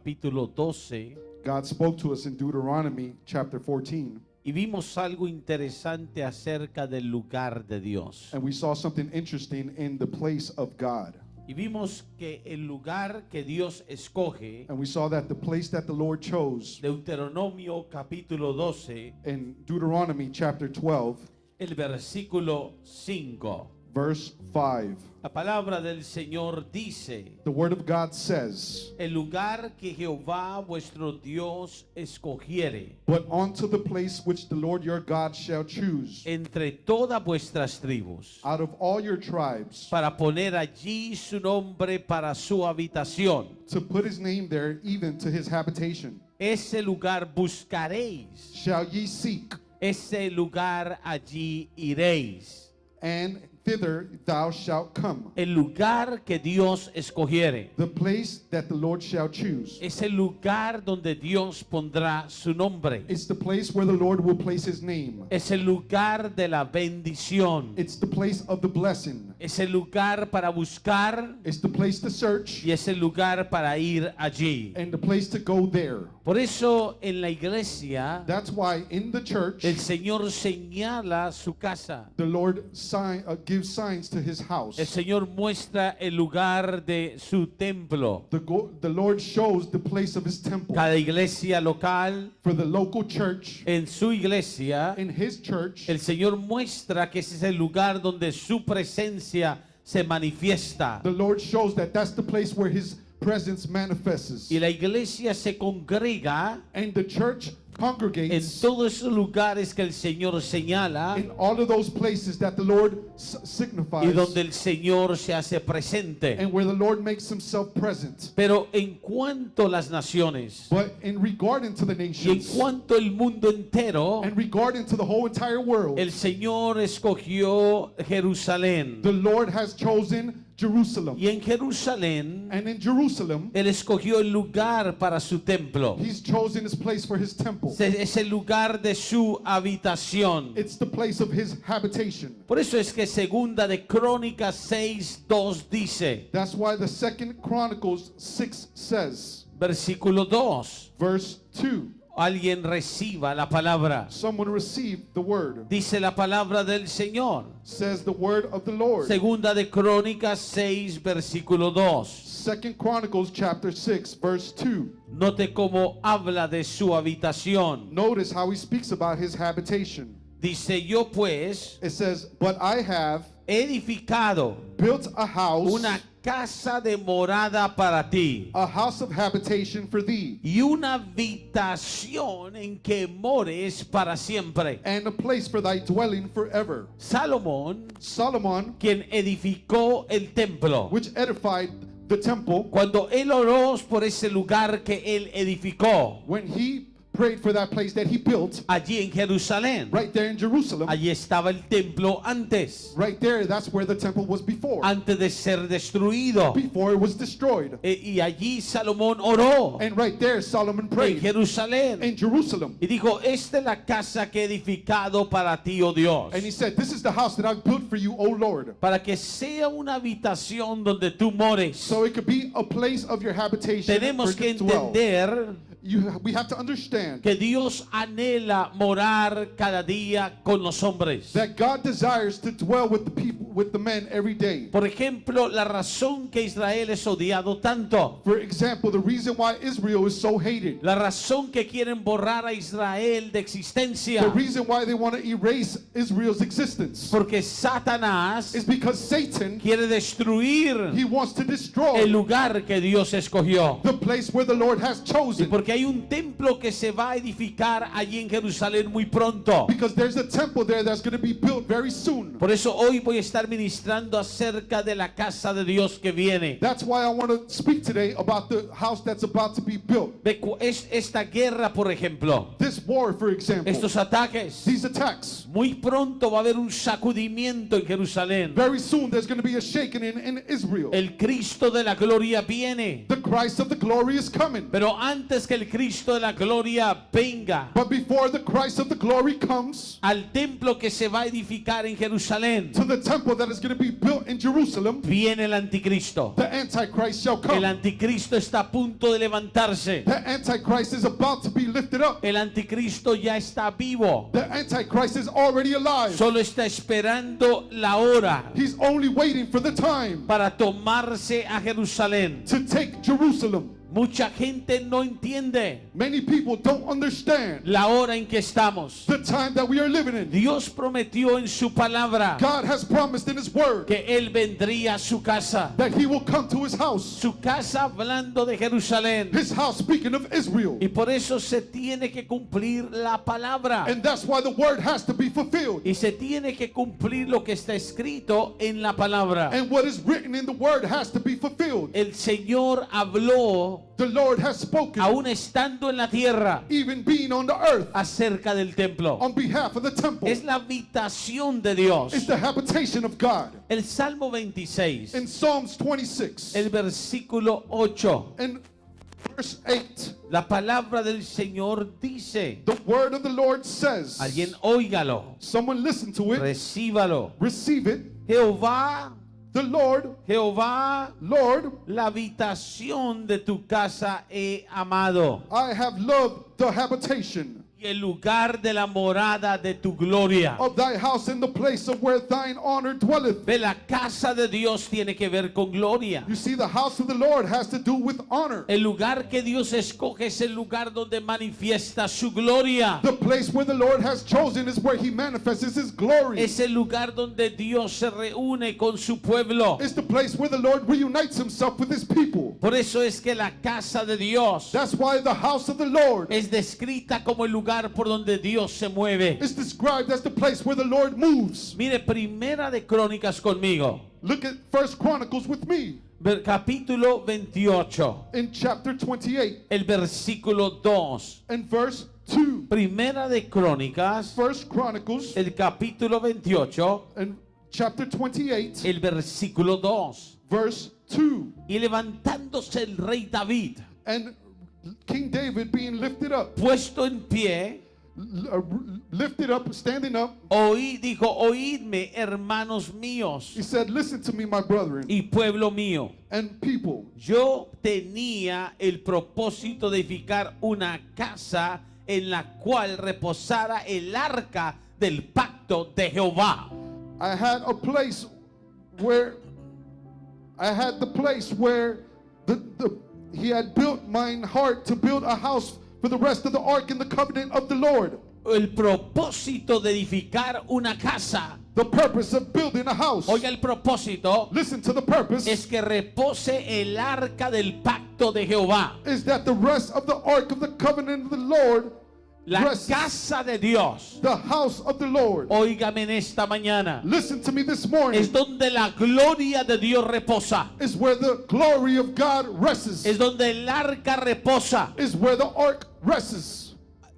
capítulo 12 God spoke to us in Deuteronomy chapter 14, y vimos algo interesante acerca del lugar de Dios. and we saw something interesting in the place of God. Y vimos que el lugar que Dios escoge, And we saw that the place that the Lord chose Deuteronomio capítulo 12, in Deuteronomy chapter 12, el versículo 5. verse 5. La palabra del Señor dice: The word of God says, el lugar que Jehová vuestro Dios escogiere "But unto the place which the Lord your God shall choose entre todas vuestras tribus, out of all your tribes, para poner allí su nombre para su habitación. to put his name there, even to his habitation, Ese lugar buscaréis, shall ye seek, ese lugar allí iréis. and thither thou shalt come." El lugar que Dios escogiere The place that the Lord shall choose. es el lugar donde Dios pondrá su nombre. It's the place where the Lord will place his name. Es el lugar de la bendición. It's the place of the blessing. Es el lugar para buscar It's the place to search y es el lugar para ir allí. and the place to go there. Por eso en la iglesia That's why in the church, el Señor señala su casa. the Lord gives signs to his house. El Señor muestra el lugar de su templo. The Lord shows the place of his temple. Cada iglesia local, For the local church, en su iglesia, in his church, el Señor muestra que ese es el lugar donde su presencia se manifiesta. the Lord shows that that's the place where his presence manifests. Y la iglesia se congrega And the church en congregates todos esos lugares que el Señor señala in all of those places that the Lord y signifies, donde el Señor se hace presente. and where the Lord makes himself present. Pero en cuanto a las naciones But in regarding to the y en nations, cuanto al mundo entero, and regarding to the whole entire world, el Señor escogió Jerusalén. the Lord has chosen Jerusalem. Y en Jerusalén, And in Jerusalem, Él escogió el lugar para su templo. he's chosen his place for his temple. Es el lugar de su habitación. It's the place of his habitation. Por eso es que segunda de Crónicas 6:2 dice, That's why the Second Chronicles 6 says, versículo 2, verse 2, alguien reciba la palabra. someone received the word. Dice la palabra del Señor. Says the word of the Lord. Segunda de Crónicas 6, versículo 2. Second Chronicles chapter 6, verse 2. Note cómo habla de su habitación. Notice how he speaks about his habitation. Dice, yo pues It says, "But I have edificado built a house, una casa de morada para ti a house of habitation for thee, y una habitación en que mores para siempre. and a place for thy dwelling forever." Salomón, Solomon, quien edificó el templo, which edified the temple, cuando él oró por ese lugar que él edificó, when he prayed for that place that he built, allí en Jerusalén, right there in Jerusalem, allí estaba el templo antes, right there, that's where the temple was before de ser destruido. it was destroyed. Y allí Salomón oró And right there, Solomon en prayed Jerusalén in Jerusalem. y dijo, esta es la casa que he edificado para ti, oh Dios, And he said, "This is the house that I've built for you, O Lord." para que sea una habitación donde tú mores. So it could be a place of your habitation Tenemos for que to dwell. entender We have to understand que Dios anhela morar cada día con los hombres. that God desires to dwell with the people, with the men every day. Por ejemplo, la razón que Israel es odiado tanto, For example, the reason why Israel is so hated, la razón que quieren borrar a Israel de existencia, the reason why they want to erase Israel's existence, porque Satanás is because Satan, quiere destruir he wants to el destroy lugar que Dios escogió. the place where the Lord has Y chosen. porque hay un templo que se va a edificar allí en Jerusalén muy pronto. Because there's a temple there that's going to be built very soon. Por eso hoy voy a estar ministrando acerca de la casa de Dios que viene. That's why I want to speak today about the house that's about to be built. Es esta guerra, por ejemplo, This war, for example, estos ataques. these attacks. Muy pronto va a haber un sacudimiento en Jerusalén. Very soon there's going to be a shaking in Israel. El Cristo de la gloria viene. The Christ of the glory is coming. Pero antes que el Cristo de la gloria venga But before the Christ of the glory comes al templo que se va a edificar en Jerusalén, to the temple temple that is going to be built in Jerusalem, viene el anticristo. the Antichrist shall El come. anticristo está a punto de levantarse. The Antichrist is about to be lifted up. El anticristo ya está vivo. The Antichrist is already alive. Solo está esperando la hora He's only waiting for the time para tomarse a Jerusalén. to take Jerusalem. Mucha gente no entiende Many people don't understand la hora en que estamos. the time that we are living in. Dios prometió en su palabra God has promised in His Word que Él vendría a su casa. that He will come to His house. Su casa hablando de Jerusalén. His house, speaking of Israel. Y por eso se tiene que cumplir la palabra. And that's why the Word has to be fulfilled. Y se tiene que cumplir lo que está escrito en la palabra. And what is written in the Word has to be fulfilled. El Señor habló, The Lord has spoken, aún estando en la tierra, even being on the earth, acerca del templo. on behalf of the temple. Es la habitación de Dios. It's the habitation of God. El Salmo 26, In Psalms 26 el versículo 8, and verse 8, la palabra del Señor dice, the word of the Lord says, alguien óigalo, someone listen to it, recíbalo. receive it. Jehová, The Lord, Jehová, Lord, la habitación de tu casa he amado, I have loved the habitation y el lugar de la morada de tu gloria. of thy house in the place of where thine honor dwelleth. Ve, la casa de Dios tiene que ver con gloria. You see, the house of the Lord has to do with honor. El lugar que Dios escoge es el lugar donde manifiesta su gloria. The place where the Lord has chosen is where He manifests His glory. Es el lugar donde Dios se reúne con su pueblo. It's the place where the Lord reunites Himself with His people. Por eso es que la casa de Dios That's why the house of the Lord es descrita como el lugar por donde Dios se mueve. is described as the place where the Lord moves. Mire, Primera de Crónicas conmigo, Look at First Chronicles with me capítulo 28, in chapter 28 el versículo 2. and verse 2. Primera de Crónicas, First Chronicles el capítulo 28, and chapter 28 el versículo 2. verse 2. Y levantándose el rey David, And King David being lifted up, puesto en pie, lifted up, standing up, dijo, oídme, hermanos míos he said, listen to me, my brethren y pueblo mío. and people. Yo tenía el propósito de edificar una casa en la cual reposara el arca del pacto de Jehová. I had a place where he had built mine heart to build a house for the rest of the ark in the covenant of the Lord. El propósito de edificar una casa, The purpose of building a house. oiga el propósito, Listen to the purpose. es que repose el arca del pacto de Jehová. Is that the rest of the ark of the covenant of the Lord La rests, casa de Dios, the house of the Lord. óigame en esta mañana, Listen to me this morning. es donde la gloria de Dios reposa. Is where the glory of God rests. Es donde el arca reposa. Is where the ark rests.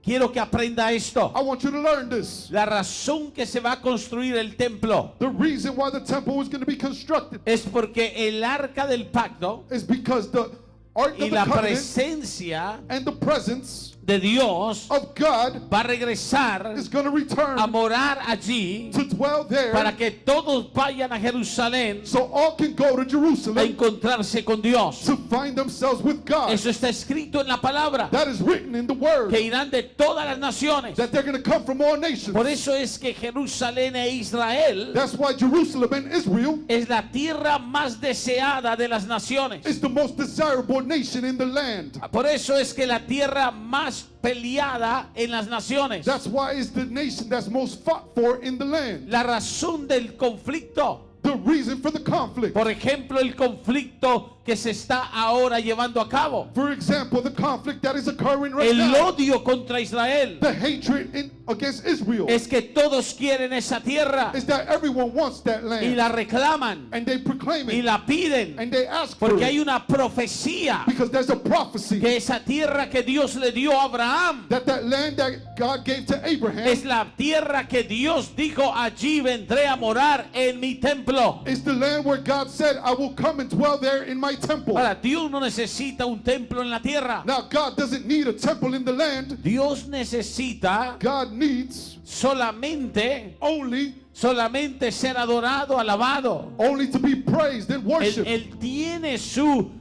Quiero que aprenda esto. I want you to learn this. La razón que se va a construir el templo The reason why the temple was going to be constructed es porque el arca del pacto is because the ark y of the la covenant presencia and the presence de Dios of God va a regresar is going to return a morar allí to dwell there, para que todos vayan a Jerusalén so all can go to a Jerusalem encontrarse con Dios. to find themselves with God. Eso está escrito en la palabra, That is written in the word, que irán de todas las naciones. that they're going to come from all nations. Por eso es que Jerusalén e Israel That's why Jerusalem and Israel es la tierra más deseada de las naciones. is the most desirable nation in the land. Por eso es que la tierra más peleada en las naciones. That's why it's the nation that's most fought for in the land. La razón del conflicto, The reason for the conflict. por ejemplo, el conflicto que se está ahora llevando a cabo, For example, the conflict that is occurring right el now. odio contra Israel, The hatred against Israel es que todos quieren esa tierra is that everyone wants that y land. la reclaman And they proclaim y it. la piden, And they ask for porque hay it. una profecía Because there's a prophecy que esa tierra que Dios le dio a Abraham that land that God gave to Abraham es la tierra que Dios dijo, allí vendré a morar en mi templo. is the land where God said, I will come and dwell there in my temple. Ahora, Dios no necesita un templo en la tierra. Now, God doesn't need a temple in the land. Dios necesita God needs solamente only solamente ser adorado, alabado. only to be praised and Él, worshiped. él tiene su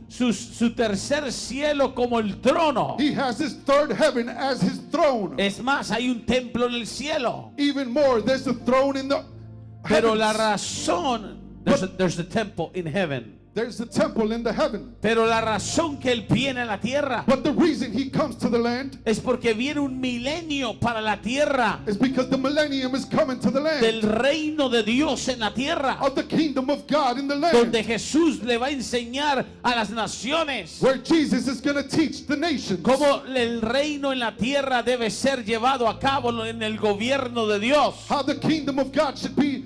tercer cielo como el trono. He has his third heaven as his throne. Es más, hay un templo en el cielo. Even more, there's a throne in the Pero la heavens. razón, there's a temple in heaven. There's a temple in the heaven. Pero la razón que él viene a la tierra But the reason he comes to the land es porque viene un milenio para la tierra is because the millennium is coming to the del land reino de Dios en la tierra, of the kingdom of God in the land, donde Jesús le va a enseñar a las naciones where Jesus is going to teach the nations cómo el reino en la tierra debe ser llevado a cabo en el gobierno de Dios. how the kingdom of God should be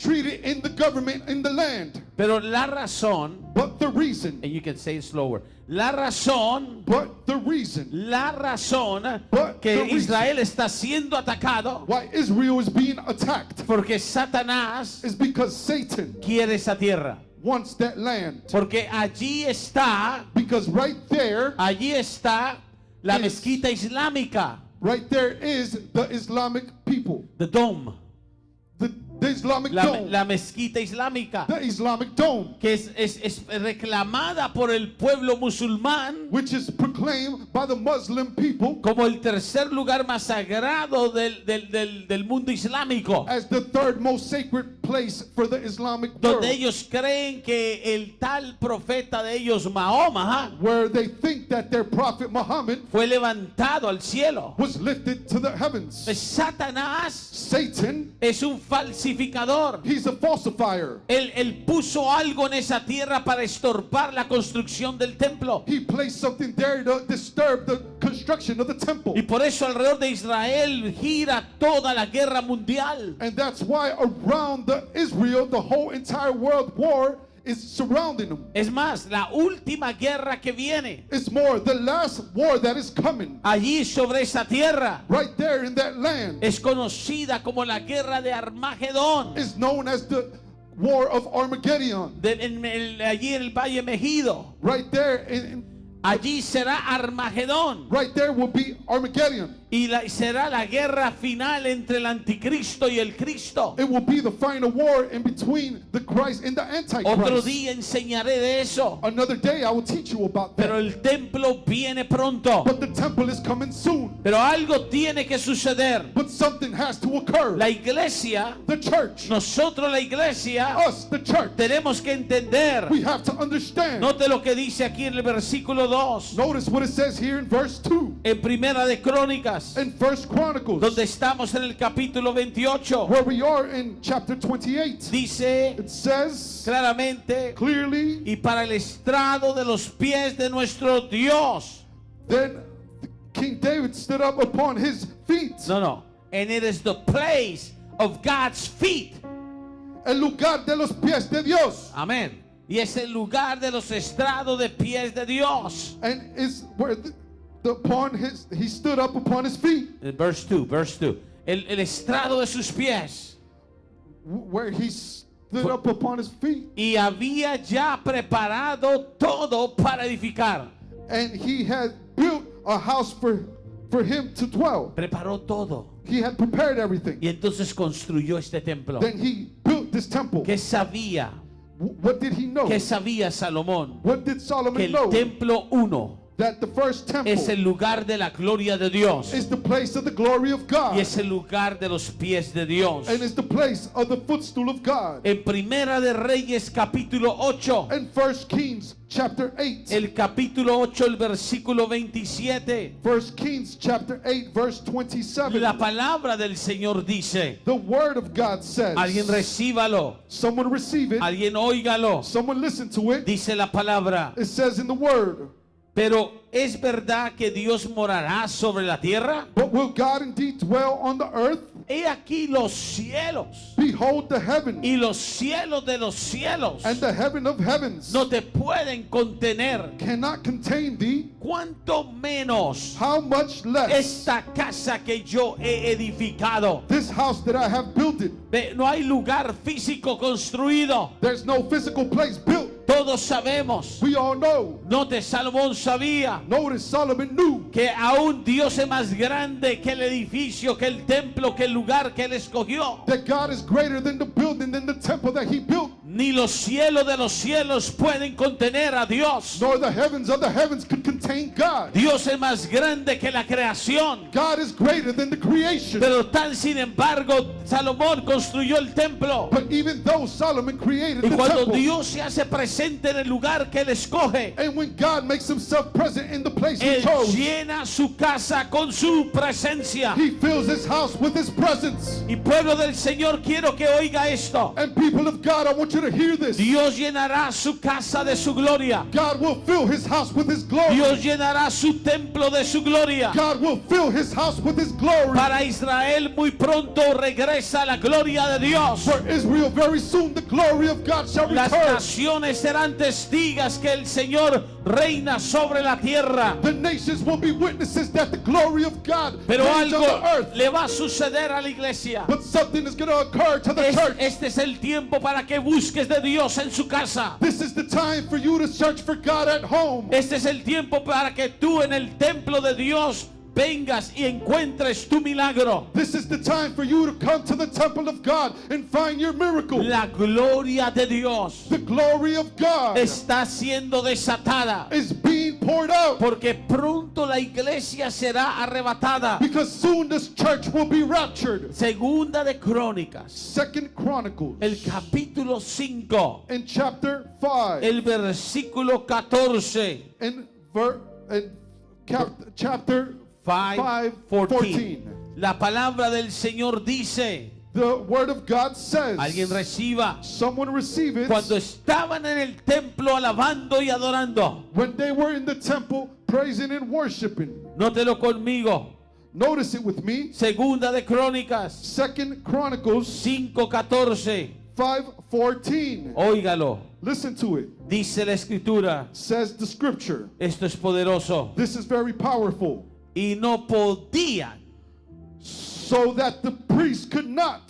treated in the government in the land. Pero la razón, But the reason, and you can say it slower, la razón but the reason But que the reason Israel está siendo atacado why Israel is being attacked porque Satanás is because Satan quiere esa tierra. wants that land. Porque allí está Because right there la Is- mezquita islámica, is the Islamic people. the dome, The Islamic dome. la mezquita islámica, The Islamic dome, que es reclamada por el pueblo musulmán which is proclaimed by the Muslim people como el tercer lugar más sagrado del mundo islámico, as the third most sacred place for the Islamic world, donde ellos creen que el tal profeta de ellos, Mahoma, where they think that their prophet Muhammad fue levantado al cielo. was lifted to the heavens. Satanás Satan, es un falsificador. he's a falsifier. Él puso algo en esa tierra para estorbar la construcción del templo. He placed something there to disturb the construction of the temple. Y por eso alrededor de Israel gira toda la guerra mundial. And that's why around Israel, the whole entire world war is surrounding them. Es más, la última guerra que viene It's more, the last war that is coming allí sobre esa tierra right there in that land es conocida como la guerra de Armagedón. is known as the War of Armageddon. Allí en el Valle Mejido. Right there, Allí será Armagedón. right there will be Armageddon. Y será la guerra final entre el anticristo y el Cristo. It will be the final war in between the Christ and the Otro Antichrist. día enseñaré de eso. Another day I will teach you about Pero that. el templo viene pronto. But the temple is coming soon. Pero algo tiene que suceder. But something has to occur. La iglesia, The church, nosotros la iglesia, us, the church, tenemos que entender. we have to understand. Note lo que dice aquí en el versículo 2. Notice what it says here in verse 2. En Primera de Crónicas, In First Chronicles, donde estamos en el capítulo 28, where we are in chapter 28, dice it says claramente, clearly, y para el estrado de los pies de nuestro Dios. then King David stood up upon his feet. No. And it is the place of God's feet. El lugar de los pies de Dios. Amén. Y es el lugar de los estrados de pies de Dios. And is where he stood up upon his feet. Verse 2. El estrado de sus pies. Where he stood up upon his feet. Y había ya preparado todo para edificar. And he had built a house for him to dwell. Preparó todo. He had prepared everything. Y entonces construyó este templo. Then he built this temple. ¿Qué sabía? What did he know? ¿Qué sabía Salomón? What did Que Solomon el know? templo 1 That the first temple es el lugar de la gloria de Dios. is the place of the glory of God. Y es el lugar de los pies de Dios. And is the place of the footstool of God. En Primera de Reyes capítulo 8, In 1 Kings chapter 8. el capítulo 8, el versículo 27, 1 Kings chapter 8 verse 27. la palabra del Señor dice, The word of God says. alguien recíbalo, Someone receive it. alguien óigalo, Someone listen to it. dice la palabra, It says in the word. pero ¿es verdad que Dios morará sobre la tierra? But will God indeed dwell on the earth? He aquí los cielos Behold the heaven y los cielos de los cielos and the heaven of heavens no te pueden contener. cannot contain thee. Cuánto menos How much less esta casa que yo he edificado. this house that I have built it. No hay lugar físico construido, There's no physical place built, Todos sabemos. We all know. Note, Salomón sabía Notice Solomon knew que aún Dios es más grande que el edificio, que el templo, que el lugar que él escogió. that God is greater than the building, than the temple that he built. Ni los cielos de los cielos pueden contener a Dios. Nor the heavens of the heavens could contain God. Dios es más grande que la creación. God is greater than the creation. Pero tan sin embargo, Salomón construyó el templo. But even though Solomon created Y the cuando temple, Dios se hace presente en el lugar que él escoge, and when God makes himself present in the place he él chose, llena su casa con su presencia. he fills his house with his presence. Y pueblo del Señor, quiero que oiga esto. And people of God, I want you to hear this. Dios llenará su casa de su gloria. God will fill his house with his glory. Dios llenará su templo de su gloria. God will fill his house with his glory. Para Israel muy pronto regresa la gloria de Dios. For Israel, very soon the glory of God shall Las return. naciones serán testigos que el Señor reina sobre la tierra. The nations will be witnesses that the glory of God Pero reigns on the algo earth. le va a suceder a la iglesia. But something is going to occur to the church. Este es el tiempo para que busques de Dios en su casa. This is the time for you to search for God at home. Este es el tiempo para que tú en el templo de Dios vengas y encuentres tu milagro. This is the time for you to come to the temple of God and find your miracle. La gloria de Dios The glory of God está siendo desatada, is being poured out, porque pronto la iglesia será arrebatada. because soon this church will be raptured. Segunda de Crónicas, Second Chronicles, el capítulo 5, in chapter 5, el versículo 14. in chapter 5:14. La palabra del Señor dice, The word of God says, alguien reciba, someone receive it. cuando estaban en el templo alabando y adorando. When they were in the temple praising and worshiping. Nótelo conmigo. Notice it with me. Segunda de Crónicas Second Chronicles 5:14. 5:14. Óigalo. Listen to it. Dice la escritura, Says the scripture. esto es poderoso. This is very powerful. Y no podían, So that the priest could not.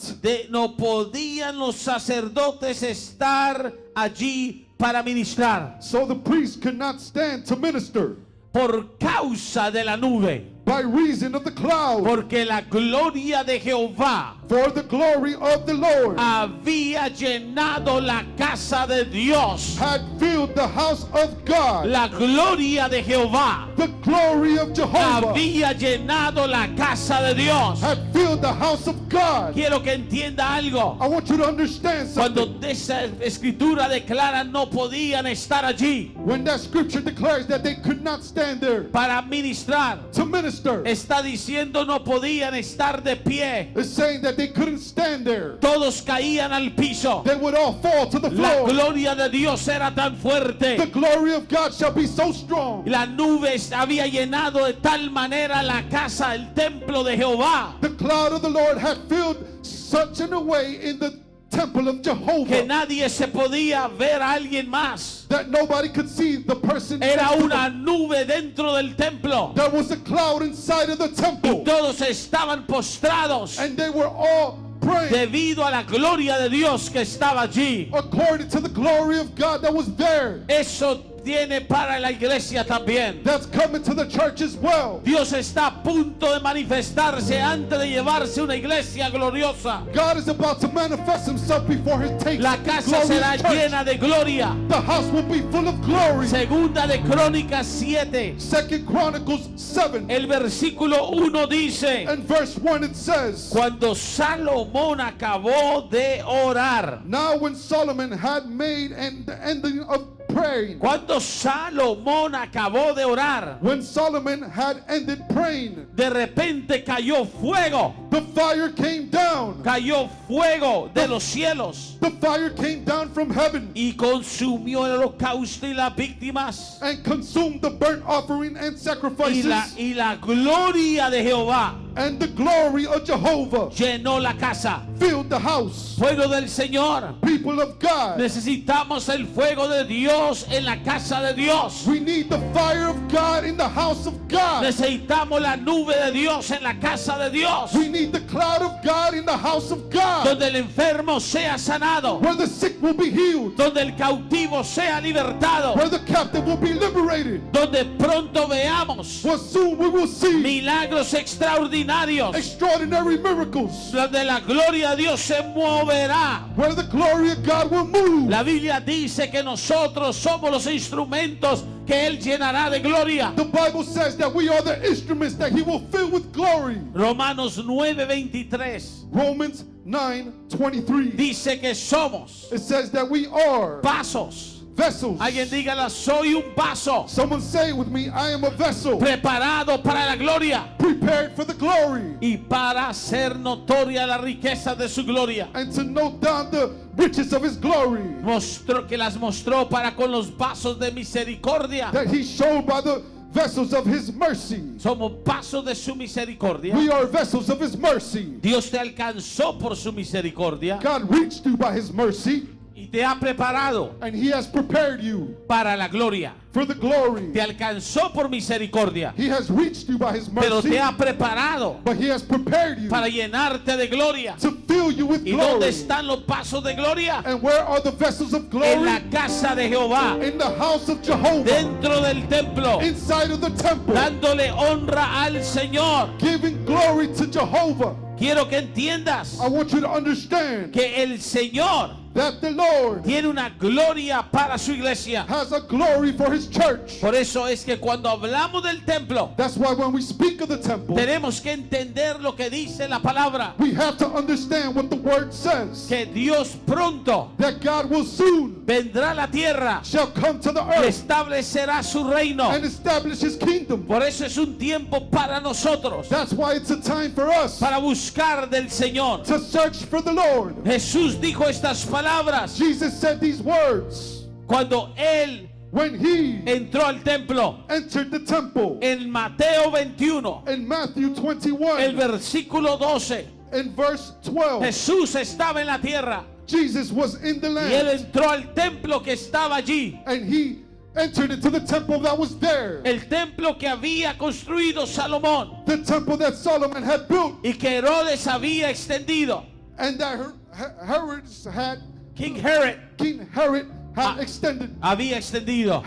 no podían los sacerdotes estar allí para ministrar So the priest could not stand to minister por causa de la nube. by reason of the cloud. Porque la gloria de Jehová For the glory of the Lord había llenado la casa de Dios. had filled the house of God. La gloria de Jehová The glory of Jehovah había llenado la casa de Dios. had filled the house of God. Quiero que entienda algo. I want you to understand Cuando something. esa escritura declara no podían estar allí When that scripture declares that they could not stand there para ministrar, to minister, está diciendo no podían estar de pie. it's saying that they couldn't stand there. Todos caían al piso. They would all fall to the La floor. gloria de Dios era tan The fuerte. glory of God shall be so strong. La nube había llenado de tal manera la casa, el templo de Jehová, The cloud of the Lord had filled such in a way in the temple of que Jehovah nadie se podía ver a alguien más. that nobody could see the person. Era next to una them. nube dentro del templo. There was a cloud inside of the temple, Todos estaban postrados and they were all praying debido a la gloria de Dios que estaba allí. according to the glory of God that was there. Eso tiene para la iglesia también. That's coming to the church as well. Dios está a punto de manifestarse antes de llevarse una iglesia gloriosa. God is about to manifest himself before he takes La the casa glorious será church. llena de gloria. The house will be full of glory. Segunda de Crónicas 7, Second Chronicles 7 el versículo 1 dice, and verse 1 it says, cuando Salomón acabó de orar, now when Solomon had made and the ending of praying, cuando Salomón acabó de orar, when Solomon had ended praying, de repente cayó fuego, the fire came down. cayó fuego de los cielos The fire came down from heaven y consumió el holocausto y las víctimas. and consumed the burnt offering and sacrifices, Y la gloria de Jehová and the glory of Jehovah llenó la casa. filled the house. Pueblo del Señor, People of God, necesitamos el fuego de Dios en la casa de Dios. we need the fire of God in the house of God. Necesitamos la nube de Dios en la casa de Dios. We need need the cloud of God in the house of God, donde el enfermo sea sanado, where the sick will be healed, donde el cautivo sea libertado, where the captive will be liberated, donde pronto veamos where soon we will see milagros extraordinarios, extraordinary miracles, donde la gloria de Dios se moverá. where the glory of God will move. La Biblia dice que nosotros somos los instrumentos que Él llenará de gloria. The Bible says that we are the instruments that he will fill with glory. Romanos 9:23 Romans 9:23. dice que somos It says that we are vasos. vessels. Alguien dígala, soy un vaso Someone say with me, I am a vessel preparado para la gloria prepared for the glory, y para hacer notoria la riqueza de su gloria. and to note down the riches of his glory Mostró que las mostró para con los vasos de misericordia. that he showed by the vessels of his mercy. Somos vasos de su misericordia. We are vessels of his mercy. Dios te alcanzó por su misericordia God reached you by his mercy, y te ha preparado and he has prepared you para la gloria. for the glory. Te alcanzó por misericordia, He has reached you by his pero mercy, te ha preparado but he has prepared you para llenarte de gloria. to fill you with ¿Y dónde glory. están los vasos de gloria? And where are the vessels of En glory? la casa de Jehová, In the house of Jehovah, dentro del templo, inside of the temple, dándole honra al Señor. giving glory to Jehovah. Quiero que entiendas I want you to understand que el Señor that the Lord tiene una gloria para su iglesia. has a glory for his church. Por eso es que cuando hablamos del templo, That's why when we speak of the temple, tenemos que entender lo que dice la palabra, we have to understand what the word says, que Dios pronto that God will soon vendrá a la tierra shall come to the y earth establecerá su reino. and establish his kingdom. Por eso es un tiempo para nosotros, That's why it's a time for us para buscar del Señor. to search for the Lord. Jesús dijo estas palabras Jesus said these words cuando Él when he entró al templo. entered the temple. En Mateo 21, In Matthew el 21, versículo 12, in verse 12, Jesús estaba en la tierra Jesus was in the y Él land, entró al templo que estaba allí. and he entered into the temple that was there, El templo que había construido Salomón the temple that Solomon had built, y que Herodes había extendido. and that King Herod King Herod had Ah. extended, había extendido.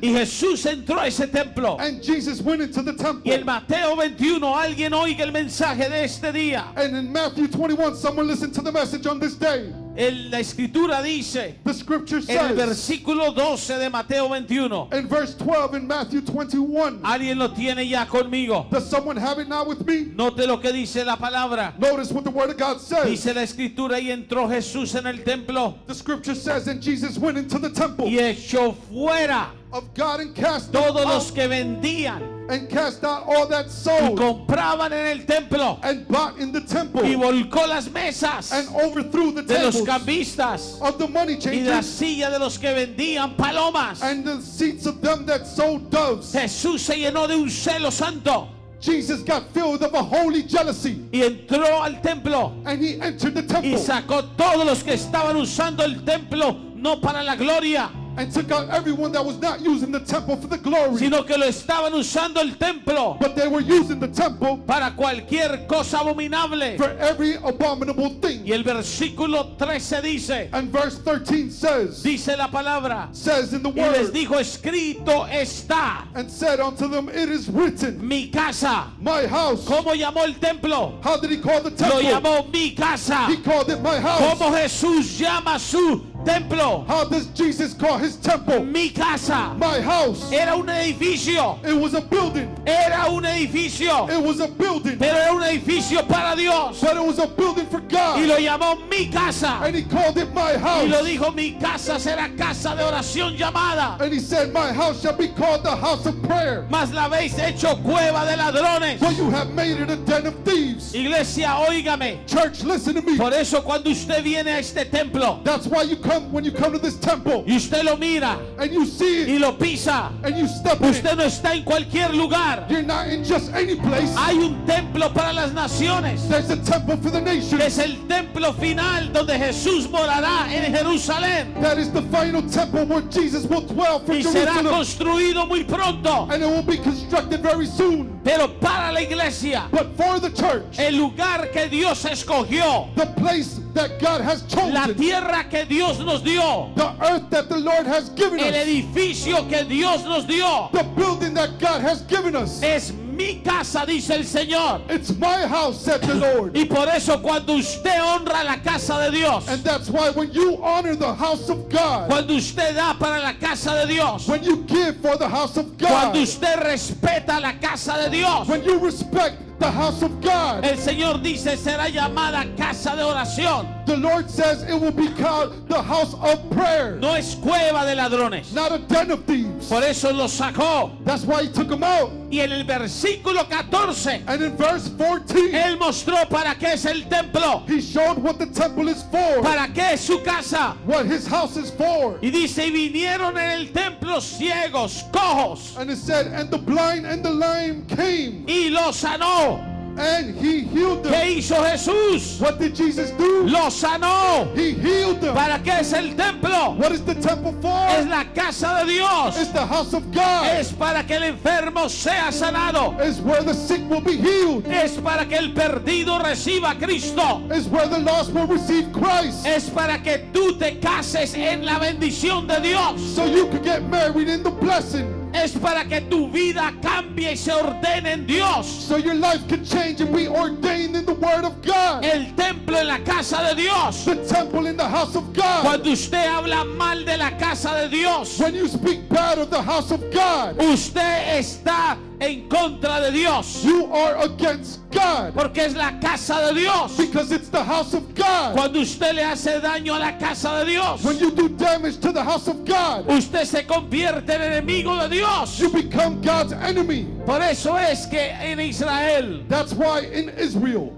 Y Jesús entró a ese templo. and Jesus went into the temple. Y en Mateo 21, alguien oiga el mensaje de este día. And in Matthew 21, someone listened to the message on this day. La escritura dice, The scripture en el says versículo 12 de Mateo 21, in verse 12 in Matthew 21. alguien lo tiene ya conmigo. Does someone have it now with me? Note lo que dice la palabra. Notice what the word of God says. Dice la escritura, y entró Jesús en el templo The scripture says, and Jesus went into the temple y echó fuera of God and cast them todos los out, que vendían and cast out all that y sold compraban en el templo and bought in the temple, y volcó las mesas and overthrew the de los tables cambistas of the money y la changers silla de los que vendían palomas. and the seats of them that sold doves. Jesús se llenó de un celo santo Jesus got filled of a holy jealousy, y entró al templo and he entered the y temple sacó todos los que estaban usando el templo no para la gloria, and took out everyone that was not using the temple for the glory, sino que lo estaban usando el templo but they were using the temple para cualquier cosa abominable. for every abominable thing. Y el versículo 13 dice, And verse 13 dice la palabra, says in the y les word, dijo, escrito está, and said unto them, it is written, mi casa. my house. ¿Cómo llamó el templo? How did he call the Lo temple? llamó mi casa. He called it my house. ¿Cómo Jesús llama su templo? How does Jesus call his temple? Mi casa. My house. Era un edificio. It was a building. Era un edificio. It was a building. Pero era un edificio para Dios. But it was a building for Y God. lo llamó mi casa. And he called it my Y lo house. dijo, mi casa será casa de oración llamada. And he said, my house shall be called the house of prayer. Mas la habéis hecho cueva de ladrones. For you have made it a den of thieves. Iglesia, óigame. Church, listen to me. Por eso cuando usted viene a este templo That's why you come, when you come to this temple y usted lo mira and you see y it lo pisa, and you step in it, usted no está en cualquier lugar. you're not in just any place. Hay un templo para las naciones, There's a temple for the que nations. es el templo final donde Jesús morará en Jerusalén. That is the final temple where Jesus will dwell from Y será Jerusalem. construido muy pronto. And it will be constructed very soon. Pero para la iglesia, But for the church, el lugar que Dios escogió, the place that God has la chosen, tierra que Dios nos dio, the earth that the Lord has given el us, edificio que Dios nos dio, the building that God has given us. es mi casa, dice el Señor. It's my house, said the Lord. Y por eso cuando usted honra la casa de Dios, And that's why when you honor the house of God, cuando usted da para la casa de Dios, when you give for the house of cuando God, usted respeta la casa de Dios, when you respect the house of God, el Señor dice será llamada casa de oración. the Lord says it will be called the house of prayer, No es cueva de ladrones. not a den of thieves. Por eso lo sacó. That's why he took them out. Y en el versículo 14, And in verse 14, Él mostró para qué es el templo, he showed what the temple is for, para qué es su casa. what his house is for. Y dice, y vinieron en el templo ciegos, cojos, And it said, and the blind and the lame came, y los sanó. and he healed them. ¿Qué hizo Jesús? What did Jesus do? Los sanó. He healed them. ¿Para qué es el templo? What is the temple Es for? la casa de Dios. It's the house of God. Es para que el enfermo sea sanado. It's where the sick will be healed. Es para que el perdido reciba a Cristo. It's where the lost will receive Christ. Es para que tú te cases en la bendición de Dios. So you could get married in the blessing. Es para que tu vida cambie y se ordene en Dios. So your life can change and be ordained in the word of God. El templo en la casa de Dios. The temple in the house of God. Cuando usted habla mal de la casa de Dios, When you speak bad of the house of God, usted está en contra de Dios. you are against God. Porque es la casa de Dios. Because it's the house of God. Cuando usted le hace daño a la casa de Dios, When you do damage to the house of God, usted se convierte en enemigo de Dios. you become God's enemy. Por eso es que en Israel That's why in Israel,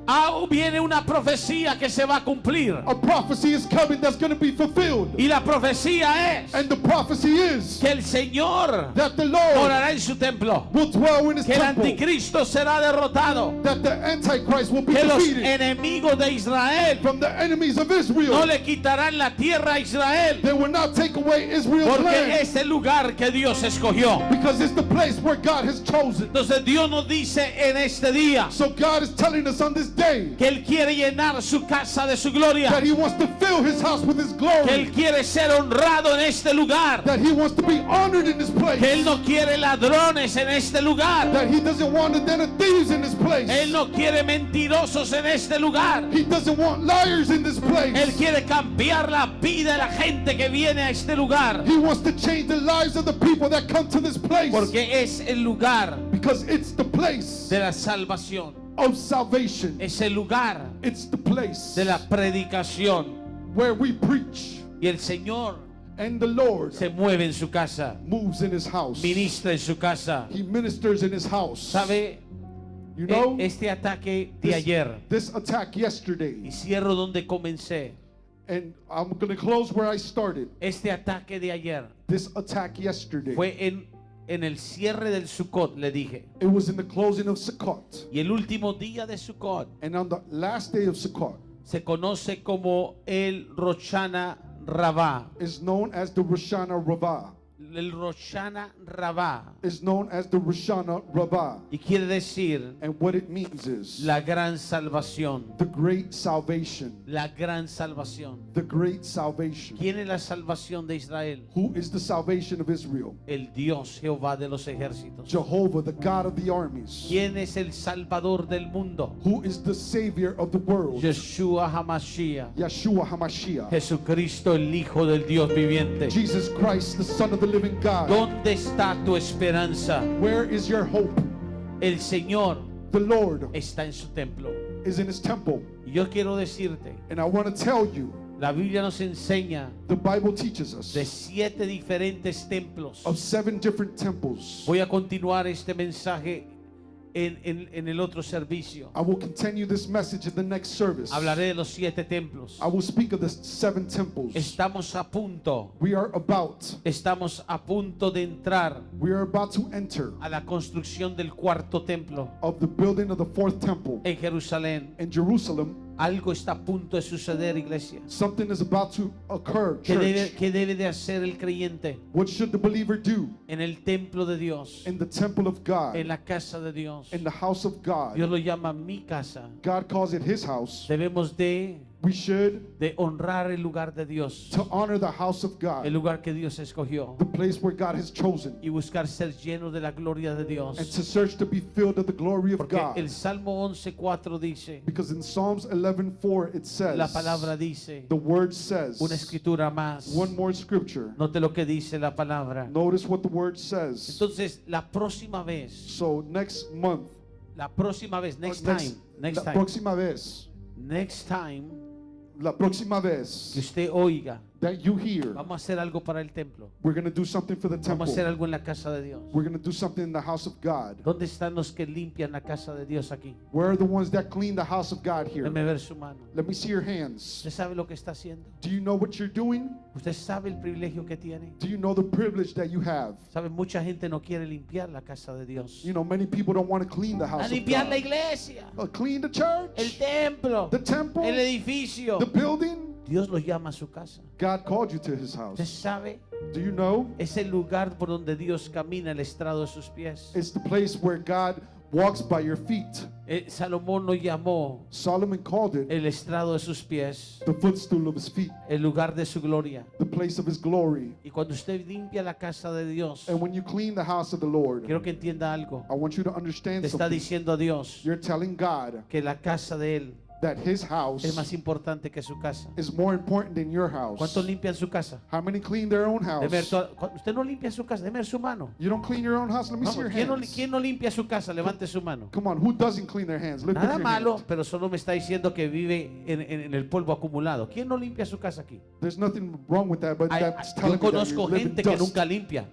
viene una profecía que se va a cumplir. a prophecy is coming that's going to be fulfilled. Y la profecía es And the prophecy is que el Señor that the Lord morará en su templo, will dwell in his que el temple, anticristo será derrotado, that the Antichrist will be que los defeated enemigos de Israel from the enemies of no Israel. le quitarán la tierra a Israel, They will not take away Israel's porque land es el lugar que Dios escogió. because it's the place where God has chosen. Entonces Dios nos dice en este día So God is telling us on this day que Él quiere llenar su casa de su gloria, that he wants to fill his house with his que glory, Él quiere ser honrado en este lugar, that he wants to be honored in this place, que Él no quiere ladrones en este lugar, that he doesn't want a den of thieves in this place. Él no quiere mentirosos en este lugar. He doesn't want liars in this place. Él quiere cambiar la vida de la gente que viene a este lugar, He wants to change the lives of the people that come to this place porque es el lugar because it's the place de la salvación, of salvation. es el lugar It's the place de la predicación. where we preach, Y el Señor and the Lord se mueve en su casa, moves in his house. ministra en su casa. He ministers in his house. ¿Sabe? You know, Este ataque de ayer, this attack yesterday, y cierro donde comencé, and I'm going to close where I started. este ataque de ayer This attack yesterday, fue en el cierre del Sukkot, le dije, it was in the closing of Sukkot. y el último día de Sukkot And on the last day of Sukkot se conoce como el Roshana Rabá. is known as the Rosh Hashanah Rabbah. El Roshana Rabá, Is known as the Rosh Hashanah Rabbah. y quiere decir And what it means is la gran salvación, the great salvation. la gran salvación. The great salvation. ¿Quién es la salvación de Israel? Who is the salvation of Israel? El Dios Jehová de los ejércitos. Jehovah, the God of the armies. ¿Quién es el salvador del mundo? Who is the savior of the world? Yeshua HaMashiach, Yeshua HaMashiach. Jesucristo, el Hijo del Dios viviente. Jesus Christ, the Son of the living God. ¿Dónde está tu esperanza? Where is your hope? El Señor The Lord está en su templo. is in his temple. Y yo quiero decirte, And I want to tell you, la Biblia nos enseña the Bible teaches de us 7 diferentes templos. of 7 different temples. Voy a continuar este mensaje en el otro servicio. I will continue this message in the next service. Hablaré de los 7 templos. I will speak of the 7 temples. Estamos a punto de entrar We are about to enter a la construcción del 4º templo of the building of the 4th temple en Jerusalén. in Jerusalem. Algo está a punto de suceder, iglesia. Something is about to occur, church. ¿Qué debe de hacer el creyente What should the believer do en el templo de Dios? in the temple of God, En la casa de Dios. in the house of God? Dios lo llama mi casa. God calls it his house. Debemos de We should honrar el lugar de Dios, to honor the house of el God, lugar que Dios escogió, the place where God has chosen, y buscar ser lleno de la gloria de and Dios. to search to be filled of the glory of Porque God. el Salmo 11:4 dice, Because in Psalms 11:4 it la says, palabra dice, the word says, una escritura más. one more scripture. Note lo que dice la palabra. Notice what the word says. Entonces, la próxima vez, So next month, next la time, próxima vez, next time la próxima que vez usted oiga, that you hear, vamos a hacer algo para el templo, we're going to do something for the vamos a hacer temple. algo en la casa de Dios. We're going to do something in the house of God. ¿Dónde están los que limpian la casa de Dios aquí? Where are the ones that clean the house of God here? Déjeme ver su mano. Let me see your hands. ¿Usted sabe lo que está haciendo? Do you know what you're doing? ¿Usted sabe el privilegio que tiene? Do you know the privilege that you have? ¿Sabe? Mucha gente no quiere limpiar la casa de Dios. You know, many people don't want to clean the A house of limpiar la God. iglesia, Clean the el church, templo, the temple, el edificio. the building. Dios los llama a su casa. God called you to his ¿Usted house. sabe? Do you know? Es el lugar por donde Dios camina el estrado de sus pies. It's the place where God walks by your feet. Salomón lo llamó Solomon called it el estrado de sus pies, the footstool of his feet, el lugar de su gloria. the place of his glory. Y cuando usted limpia la casa de Dios, And when you clean the house of the Lord, quiero que entienda algo. I want you to understand Le está something. diciendo a Dios You're telling God que la casa de Él that his es house más importante que su casa. is more important than your house. ¿Cuántos limpian su casa? How many clean their own Deme ver house? usted no limpia su casa, deme ver su mano. You don't clean your own house? Let me see your Vamos, hands. ¿quién no limpia su casa? Levante su mano. Come on, who doesn't clean their hands? Lift up Nada your malo, hand. pero solo me está diciendo que vive en el polvo acumulado. ¿Quién no limpia su casa aquí? There's nothing wrong with that, but that's Yo telling me that you conozco live in gente que dust. nunca limpia.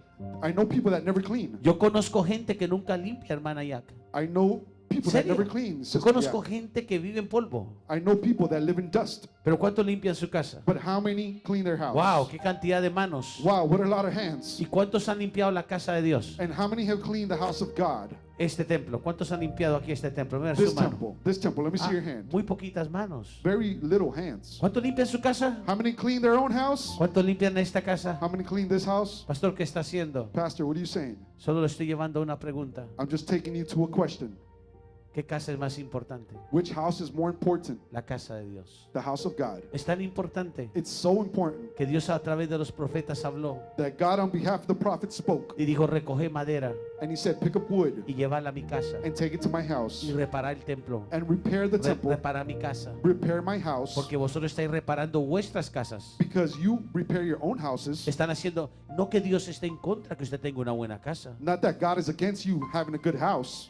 I know people that never clean. Yo conozco gente que nunca limpia, hermana Yak. I know people that ¿Serio? never clean. Yo Sister conozco Yak. gente que vive en polvo. I know people that live in dust. Pero ¿cuántos limpian su casa? But how many clean their house? Wow, qué cantidad de manos. Wow, what a lot of hands. ¿Y cuántos han limpiado la casa de Dios? And how many have cleaned the house of God? Este templo. ¿Cuántos han limpiado aquí este templo? Mira su This mano. temple. This temple. Let me see Ah, your hand. muy poquitas manos. Very little hands. ¿Cuántos limpian su casa? How many clean their own house? ¿Cuántos limpian esta casa? How many clean this house? Pastor, ¿qué está haciendo? Pastor, what are you saying? Solo le estoy llevando a una pregunta. I'm just taking you to a question. ¿Qué casa es más importante? Which house is more important? La casa de Dios. The house of God. Es tan importante It's so important que Dios a través de los profetas habló that God on behalf of the prophet spoke y dijo, recoge madera and he said, pick up wood y llevarla a mi casa and take it to my house y reparar el templo. and repair the temple, Reparar mi casa. repair my house, Porque vosotros estáis reparando vuestras casas. because you repair your own houses. Están haciendo, no que Dios esté en contra que usted tenga una buena casa. Not that God is against you having a good house.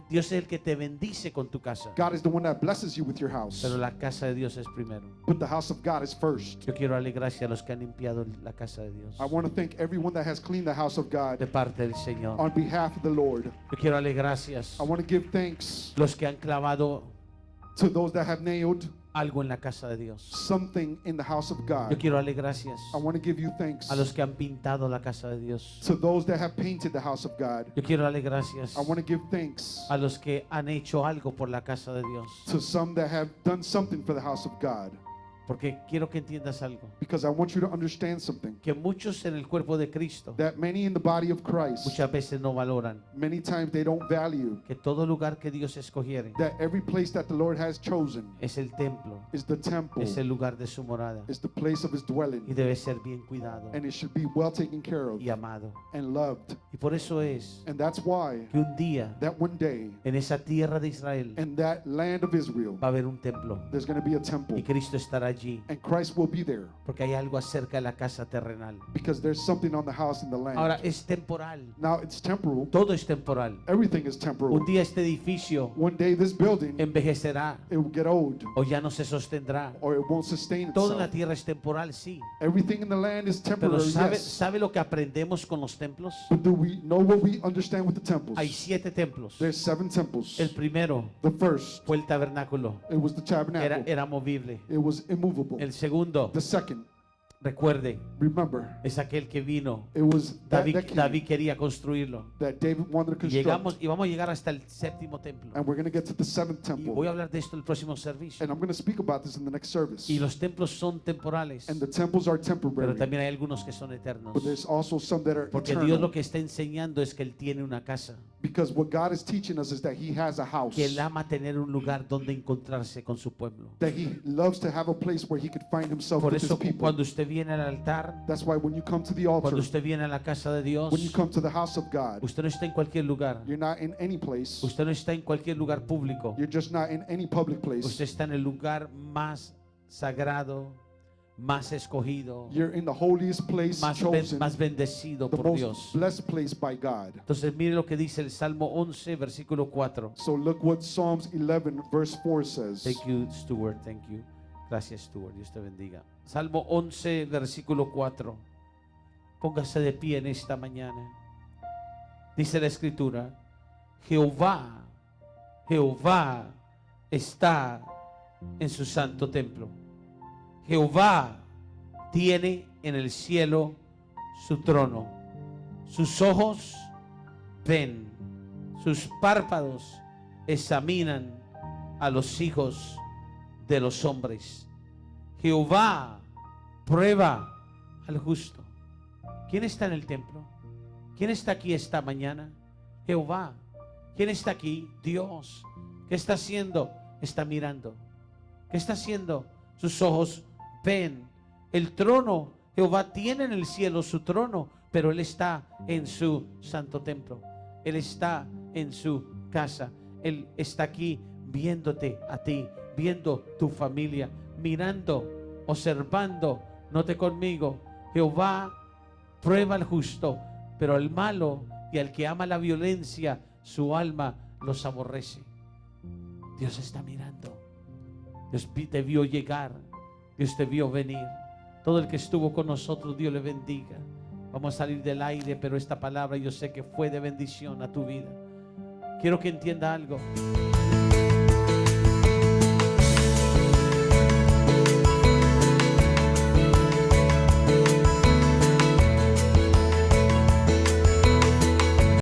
Dios es el que te bendice con tu casa. God is the one that blesses you with your house. Pero la casa de Dios es primero. But the house of God is first. Yo quiero darle gracias a los que han limpiado la casa de Dios. I want to thank everyone that has cleaned the house of God De parte del Señor. on behalf of the Lord. Yo quiero darle gracias I want to give thanks a los que han clavado to those that have nailed algo en la casa de Dios. something in the house of Yo God. quiero darle gracias I want to give you thanks a los que han pintado la casa de Dios. to those that have painted the house of God. Yo quiero darle gracias I want to give thanks a los que han hecho algo por la casa de Dios. to some that have done something for the house of God. Porque quiero que entiendas algo. Because I want you to understand something. Que muchos en el cuerpo de Cristo That many in the body of Christ, muchas veces no valoran many times they don't value que todo lugar que Dios escogiere that every place that the Lord has chosen es el templo, is the temple, es el lugar de su morada is the place of his y dwelling, debe ser bien cuidado and it should be well taken care of y amado. and loved. Y por eso es And that's why que un día that one day en esa tierra de Israel in that land of Israel, va a haber un templo there's going to be a temple, y Cristo estará allí and Christ will be there porque hay algo acerca de la casa terrenal. because there's something on the house in the land. Ahora es temporal, Now it's temporal. todo es temporal. Everything is temporal. Un día este edificio One day this building, envejecerá it will get old o ya no se sostendrá. or it won't sustain Toda la itself. tierra es temporal, sí. Everything in the land is Pero temporary, yes. ¿sabe lo que aprendemos con los templos? But do we know what we understand with the temples? Hay 7 templos. There's 7 temples. El primero The first, fue el tabernáculo. it was the tabernacle. Era movible. It was immovable. El segundo, The second, Recuerde, remember, es aquel que vino. it was that king David quería construirlo. that David wanted to Y construct. vamos a llegar hasta el séptimo templo. And we're going to get to the seventh Y temple. voy a hablar de esto en el próximo servicio. And I'm going to speak about this in the next service. Y los templos son temporales, And the temples are pero temporary, también hay algunos que son eternos. but there's also some that are Porque Dios eternal. lo que está enseñando es que Él tiene una casa, Because what God is teaching us is that He has a house, que Él ama tener un lugar donde encontrarse con su pueblo. that He loves to have a place where He could find Himself Por with His eso people. cuando usted viene al altar, That's why when you come to the altar, cuando usted viene a la casa de Dios, when you come to the house of God, usted no está en cualquier lugar. you're not in any place. Usted no está en cualquier lugar público. You're just not in any public Usted place. está en el lugar más sagrado, más escogido, You're in the holiest place chosen, más bendecido the por most Dios. blessed place by God. Entonces mire lo que dice el Salmo 11, versículo 4. So look what Psalms 11 verse 4 says. Thank you, Stuart. Thank you. Gracias, Stuart. Dios te bendiga. Salmo 11, versículo 4. Póngase de pie en esta mañana. Dice la Escritura: Jehová está en su santo templo. Jehová tiene en el cielo su trono. Sus ojos ven, sus párpados examinan a los hijos de los hombres. Jehová prueba al justo. ¿Quién está en el templo? ¿Quién está aquí esta mañana? Jehová. ¿Quién está aquí? Dios. ¿Qué está haciendo? Está mirando. ¿Qué está haciendo? Sus ojos ven. El trono, Jehová tiene en el cielo su trono, pero Él está en su santo templo. Él está en su casa. Él está aquí viéndote a ti, viendo tu familia, mirando, observando. Note conmigo, Jehová prueba al justo, pero al malo y al que ama la violencia, su alma los aborrece. Dios está mirando. Dios te vio llegar. Dios te vio venir. Todo el que estuvo con nosotros, Dios le bendiga. Vamos a salir del aire, pero esta palabra yo sé que fue de bendición a tu vida. Quiero que entienda algo.